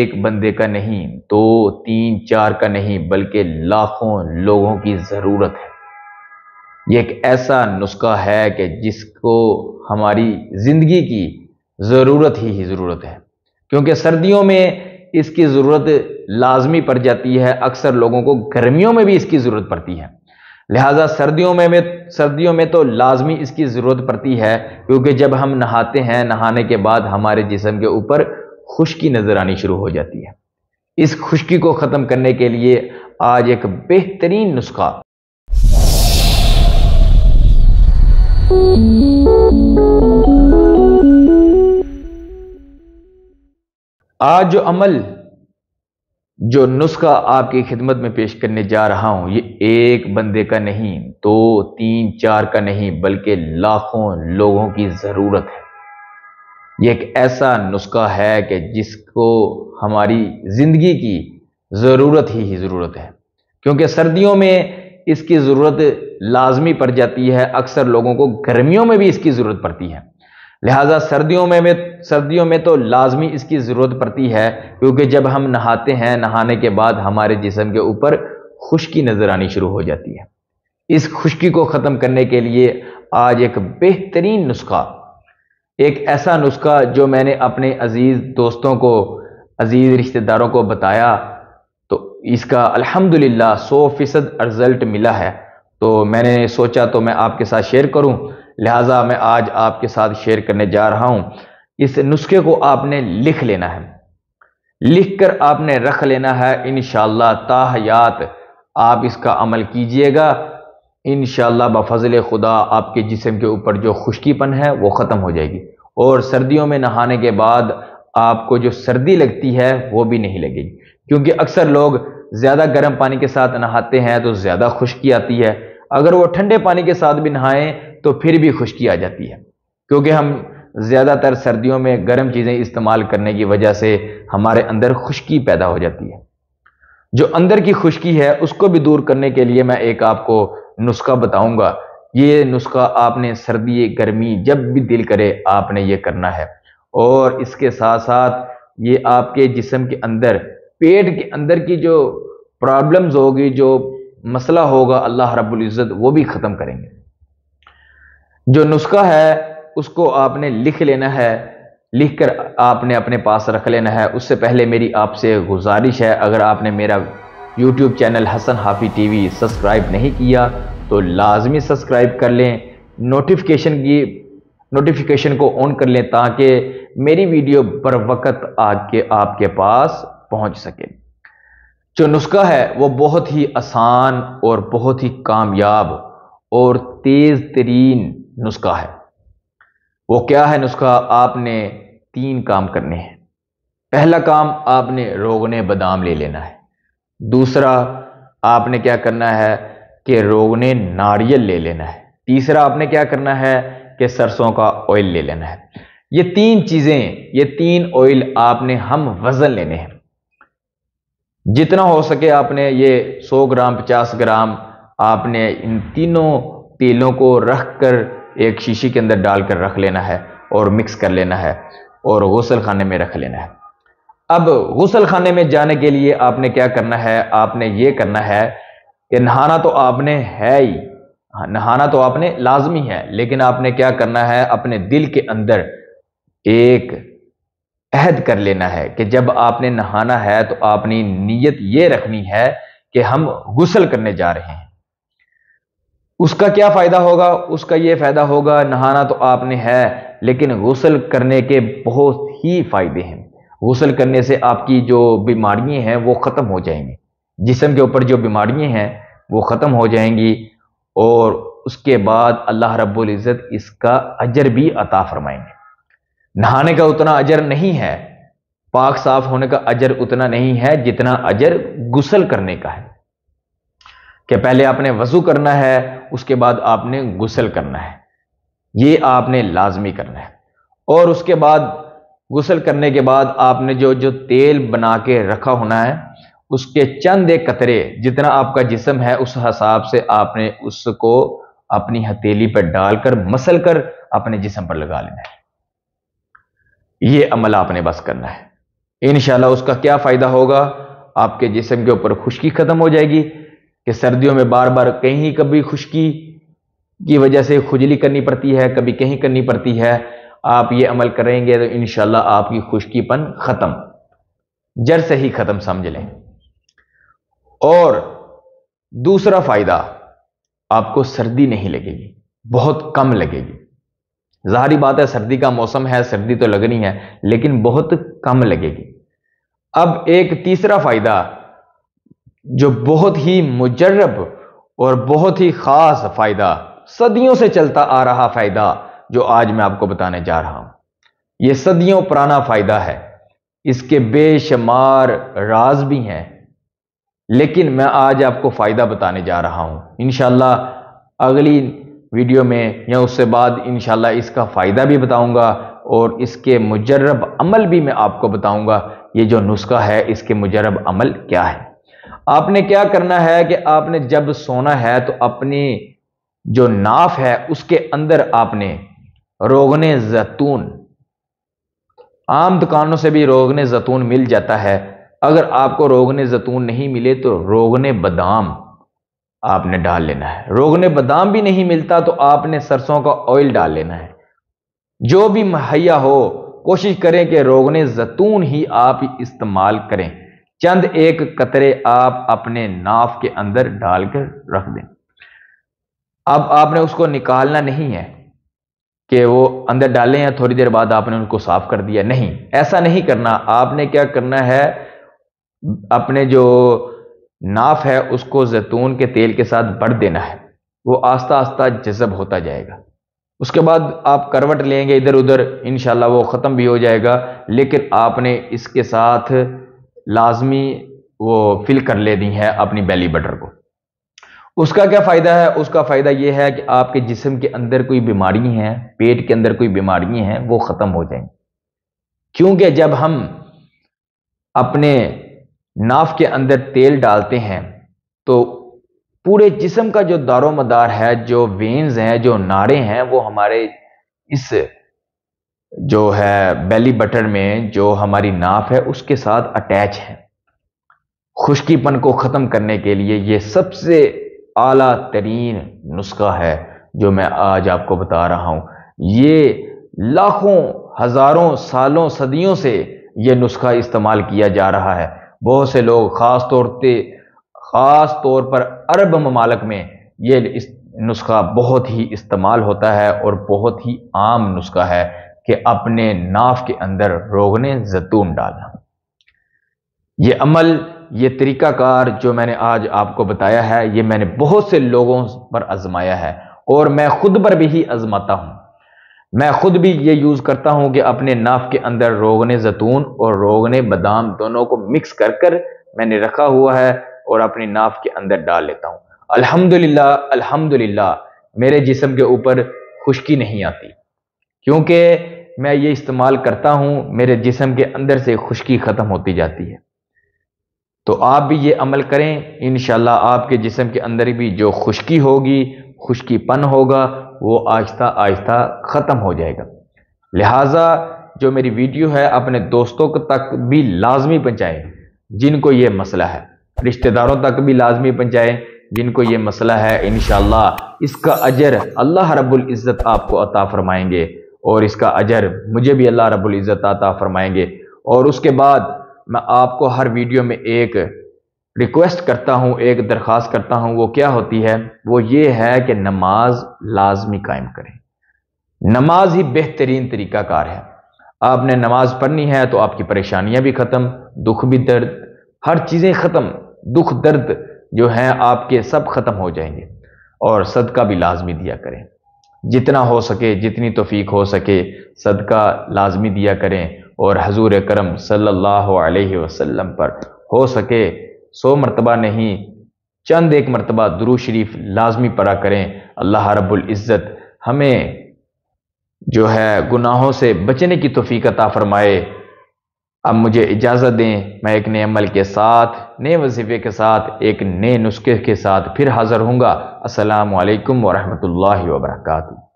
ایک بندے کا نہیں، دو تین چار کا نہیں، بلکہ لاکھوں لوگوں کی ضرورت ہے۔ یہ ایک ایسا نسخہ ہے کہ جس کو ہماری زندگی کی ضرورت ہی ضرورت ہے، کیونکہ سردیوں میں اس کی ضرورت لازمی پڑ جاتی ہے۔ اکثر لوگوں کو گرمیوں میں بھی اس کی ضرورت پڑتی ہے، لہٰذا سردیوں میں تو لازمی اس کی ضرورت پڑتی ہے، کیونکہ جب ہم نہاتے ہیں، نہانے کے بعد ہمارے جسم کے اوپر خشکی نظر آنی شروع ہو جاتی ہے۔ اس خشکی کو ختم کرنے کے لیے آج ایک بہترین نسخہ آج جو نسخہ آپ کی خدمت میں پیش کرنے جا رہا ہوں، یہ ایک بندے کا نہیں، دو تین چار کا نہیں، بلکہ لاکھوں لوگوں کی ضرورت ہے۔ یہ ایک ایسا نسخہ ہے کہ جس کو ہماری زندگی کی ضرورت ہی ضرورت ہے، کیونکہ سردیوں میں اس کی ضرورت لازمی پڑ جاتی ہے۔ اکثر لوگوں کو گرمیوں میں بھی اس کی ضرورت پڑتی ہے، لہٰذا سردیوں میں تو لازمی اس کی ضرورت پڑتی ہے، کیونکہ جب ہم نہاتے ہیں، نہانے کے بعد ہمارے جسم کے اوپر خشکی نظر آنی شروع ہو جاتی ہے۔ اس خشکی کو ختم کرنے کے لیے آج ایک بہترین نسخہ، ایک ایسا نسخہ جو میں نے اپنے عزیز دوستوں کو، عزیز رشتہ داروں کو بتایا تو اس کا الحمدللہ 100% رزلٹ ملا ہے، تو میں نے سوچا تو میں آپ کے ساتھ شیئر کروں، لہٰذا میں آج آپ کے ساتھ شیئر کرنے جا رہا ہوں۔ اس نسخے کو آپ نے لکھ لینا ہے، لکھ کر آپ نے رکھ لینا ہے۔ انشاءاللہ تا حیات آپ اس کا عمل کیجئے گا، انشاءاللہ بفضل خدا آپ کے جسم کے اوپر جو خشکی پن ہے وہ ختم ہو جائے گی، اور سردیوں میں نہانے کے بعد آپ کو جو سردی لگتی ہے وہ بھی نہیں لگے گی، کیونکہ اکثر لوگ زیادہ گرم پانی کے ساتھ نہاتے ہیں تو زیادہ خشکی آتی ہے، اگر وہ ٹھنڈے پانی کے ساتھ بھی نہائیں تو پھر بھی خشکی آ جاتی ہے، کیونکہ ہم زیادہ تر سردیوں میں گرم چیزیں استعمال کرنے کی وجہ سے ہمارے اندر خشکی پیدا ہو جاتی ہے۔ جو اندر کی خشکی ہے اس کو بھی دور کرنے کے لیے میں ایک آپ کو نسخہ بتاؤں گا۔ یہ نسخہ آپ نے سردی گرمی جب بھی دل کرے آپ نے یہ کرنا ہے، اور اس کے ساتھ ساتھ یہ آپ کے جسم کے اندر، پیٹ کے اندر کی جو پرابلمز ہوگی، جو مسئلہ ہوگا، اللہ رب العزت وہ بھی ختم کریں گے۔ جو نسخہ ہے اس کو آپ نے لکھ لینا ہے، لکھ کر آپ نے اپنے پاس رکھ لینا ہے۔ اس سے پہلے میری آپ سے گزارش ہے، اگر آپ نے میرا یوٹیوب چینل حسن حافی ٹی وی سبسکرائب نہیں کیا تو لازمی سبسکرائب کر لیں، نوٹیفیکیشن کو آن کر لیں تاکہ میری ویڈیو بر وقت آپ کے پاس پہنچ سکے۔ جو نسخہ ہے وہ بہت ہی آسان اور بہت ہی کامیاب اور تیز ترین نسخہ ہے۔ وہ کیا ہے نسخہ؟ آپ نے 3 کام کرنے ہیں۔ پہلا کام، آپ نے روغن بادام لے لینا ہے۔ دوسرا، آپ نے کیا کرنا ہے کہ روغن ناریل لے لینا ہے۔ تیسرا، آپ نے کیا کرنا ہے کہ سرسوں کا آئل لے لینا ہے۔ یہ 3 چیزیں، یہ 3 آئل آپ نے ہم وزن لینے ہیں، جتنا ہو سکے آپ نے یہ 100 گرام 50 گرام آپ نے ان تینوں تیلوں کو رکھ کر ایک شیشی کے اندر ڈال کر رکھ لینا ہے اور مکس کر لینا ہے اور غسل خانے میں رکھ لینا ہے۔ اب غسل خانے میں جانے کے لیے آپ نے کیا کرنا ہے؟ آپ نے یہ کرنا ہے کہ نہانا تو آپ نے ہے ہی، نہانا تو آپ نے لازمی ہے، لیکن آپ نے کیا کرنا ہے؟ اپنے دل کے اندر ایک عہد کر لینا ہے کہ جب آپ نے نہانا ہے تو آپ نے نیت یہ رکھنی ہے کہ ہم غسل کرنے جا رہے ہیں۔ اس کا کیا فائدہ ہوگا؟ اس کا یہ فائدہ ہوگا، نہانا تو آپ نے ہے لیکن غسل کرنے کے بہت ہی فائدے ہیں۔ غسل کرنے سے آپ کی جو بیماریاں ہیں وہ ختم ہو جائیں گی، جسم کے اوپر جو بیماریاں ہیں وہ ختم ہو جائیں گی، اور اس کے بعد اللہ رب العزت اس کا اجر بھی عطا فرمائیں گے۔ نہانے کا اتنا اجر نہیں ہے، پاک صاف ہونے کا اجر اتنا نہیں ہے جتنا اجر غسل کرنے کا ہے، کہ پہلے آپ نے وضو کرنا ہے، اس کے بعد آپ نے غسل کرنا ہے، یہ آپ نے لازمی کرنا ہے۔ اور اس کے بعد غسل کرنے کے بعد آپ نے جو تیل بنا کے رکھا ہونا ہے، اس کے چند ایک قطرے، جتنا آپ کا جسم ہے اس حساب سے آپ نے اس کو اپنی ہتھیلی پر ڈال کر مسل کر اپنے جسم پر لگا لینا ہے۔ یہ عمل آپ نے بس کرنا ہے۔ انشاءاللہ اس کا کیا فائدہ ہوگا؟ آپ کے جسم کے اوپر خشکی ختم ہو جائے گی کہ سردیوں میں بار بار کہیں کبھی خشکی کی وجہ سے کھجلی کرنی پڑتی ہے، کبھی کہیں کرنی پڑتی ہے۔ آپ یہ عمل کریں گے تو انشاءاللہ آپ کی خشکی پن ختم، جڑ سے ہی ختم سمجھ لیں۔ اور دوسرا فائدہ، آپ کو سردی نہیں لگے گی، بہت کم لگے گی۔ ظاہری بات ہے سردی کا موسم ہے، سردی تو لگنی ہے، لیکن بہت کم لگے گی۔ اب ایک تیسرا فائدہ جو بہت ہی مجرب اور بہت ہی خاص فائدہ، صدیوں سے چلتا آ رہا فائدہ جو آج میں آپ کو بتانے جا رہا ہوں، یہ صدیوں پرانا فائدہ ہے، اس کے بے شمار راز بھی ہیں، لیکن میں آج آپ کو فائدہ بتانے جا رہا ہوں۔ انشاءاللہ اگلی ویڈیو میں یا اس سے بعد انشاءاللہ اس کا فائدہ بھی بتاؤں گا اور اس کے مجرب عمل بھی میں آپ کو بتاؤں گا۔ یہ جو نسخہ ہے اس کے مجرب عمل کیا ہے؟ آپ نے کیا کرنا ہے کہ آپ نے جب سونا ہے تو اپنی جو ناف ہے اس کے اندر آپ نے روغن زیتون، عام دکانوں سے بھی روغن زیتون مل جاتا ہے، اگر آپ کو روغن زیتون نہیں ملے تو روغن بادام آپ نے ڈال لینا ہے۔ روغن بادام بھی نہیں ملتا تو آپ نے سرسوں کا آئل ڈال لینا ہے۔ جو بھی مہیا ہو کوشش کریں کہ روغن زیتون ہی آپ استعمال کریں۔ چند ایک قطرے آپ اپنے ناف کے اندر ڈال کر رکھ دیں۔ اب آپ نے اس کو نکالنا نہیں ہے کہ وہ اندر ڈالے ہیں تھوڑی دیر بعد آپ نے ان کو صاف کر دیا، نہیں، ایسا نہیں کرنا۔ آپ نے کیا کرنا ہے، اپنے جو ناف ہے اس کو زیتون کے تیل کے ساتھ بڑھ دینا ہے، وہ آہستہ آہستہ جذب ہوتا جائے گا۔ اس کے بعد آپ کروٹ لیں گے ادھر ادھر، انشاءاللہ وہ ختم بھی ہو جائے گا، لیکن آپ نے اس کے ساتھ لازمی وہ فل کر لینی ہے اپنی بیلی بٹر کو۔ اس کا کیا فائدہ ہے؟ اس کا فائدہ یہ ہے کہ آپ کے جسم کے اندر کوئی بیماری ہیں، پیٹ کے اندر کوئی بیماری ہیں، وہ ختم ہو جائیں۔ کیونکہ جب ہم اپنے ناف کے اندر تیل ڈالتے ہیں تو پورے جسم کا جو دار و مدار ہے، جو وینز ہیں، جو ناڑیں ہیں، وہ ہمارے اس جو ہے بیلی بٹر میں جو ہماری ناف ہے اس کے ساتھ اٹیچ ہے۔ خشکی پن کو ختم کرنے کے لیے یہ سب سے اعلیٰ ترین نسخہ ہے جو میں آج آپ کو بتا رہا ہوں۔ یہ لاکھوں، ہزاروں سالوں، صدیوں سے یہ نسخہ استعمال کیا جا رہا ہے۔ بہت سے لوگ خاص طور پر عرب ممالک میں یہ نسخہ بہت ہی استعمال ہوتا ہے اور بہت ہی عام نسخہ ہے کہ اپنے ناف کے اندر روغن زیتون ڈالنا۔ یہ عمل، یہ طریقہ کار جو میں نے آج آپ کو بتایا ہے، یہ میں نے بہت سے لوگوں پر آزمایا ہے اور میں خود پر بھی ہی آزماتا ہوں۔ میں خود بھی یہ یوز کرتا ہوں کہ اپنے ناف کے اندر روغن زیتون اور روغن بادام دونوں کو مکس کر میں نے رکھا ہوا ہے اور اپنی ناف کے اندر ڈال لیتا ہوں۔ الحمدللہ میرے جسم کے اوپر خشکی نہیں آتی، کیونکہ میں یہ استعمال کرتا ہوں، میرے جسم کے اندر سے خشکی ختم ہوتی جاتی ہے۔ تو آپ بھی یہ عمل کریں، انشاءاللہ آپ کے جسم کے اندر بھی جو خشکی ہوگی، خشکی پن ہوگا، وہ آہستہ آہستہ ختم ہو جائے گا۔ لہٰذا جو میری ویڈیو ہے اپنے دوستوں تک بھی لازمی پہنچائیں جن کو یہ مسئلہ ہے، رشتہ داروں تک بھی لازمی پہنچائیں جن کو یہ مسئلہ ہے۔ انشاءاللہ اس کا اجر اللہ رب العزت آپ کو عطا فرمائیں گے اور اس کا اجر مجھے بھی اللہ رب العزت عطا فرمائیں گے۔ اور اس کے بعد میں آپ کو ہر ویڈیو میں ایک ریکویسٹ کرتا ہوں، ایک درخواست کرتا ہوں، وہ کیا ہوتی ہے؟ وہ یہ ہے کہ نماز لازمی قائم کریں۔ نماز ہی بہترین طریقہ کار ہے۔ آپ نے نماز پڑھنی ہے تو آپ کی پریشانیاں بھی ختم، دکھ بھی درد، ہر چیزیں ختم، دکھ درد جو ہیں آپ کے سب ختم ہو جائیں گے۔ اور صدقہ بھی لازمی دیا کریں، جتنا ہو سکے، جتنی توفیق ہو سکے صدقہ لازمی دیا کریں، اور حضور کرم صلی اللہ علیہ وسلم پر ہو سکے 100 مرتبہ نہیں، چند ایک مرتبہ درود شریف لازمی پڑھا کریں۔ اللہ رب العزت ہمیں جو ہے گناہوں سے بچنے کی توفیق عطا فرمائے۔ اب مجھے اجازت دیں، میں ایک نئے عمل کے ساتھ، نئے وظیفے کے ساتھ، ایک نئے نسخے کے ساتھ پھر حاضر ہوں گا۔ السلام علیکم ورحمۃ اللہ وبرکاتہ۔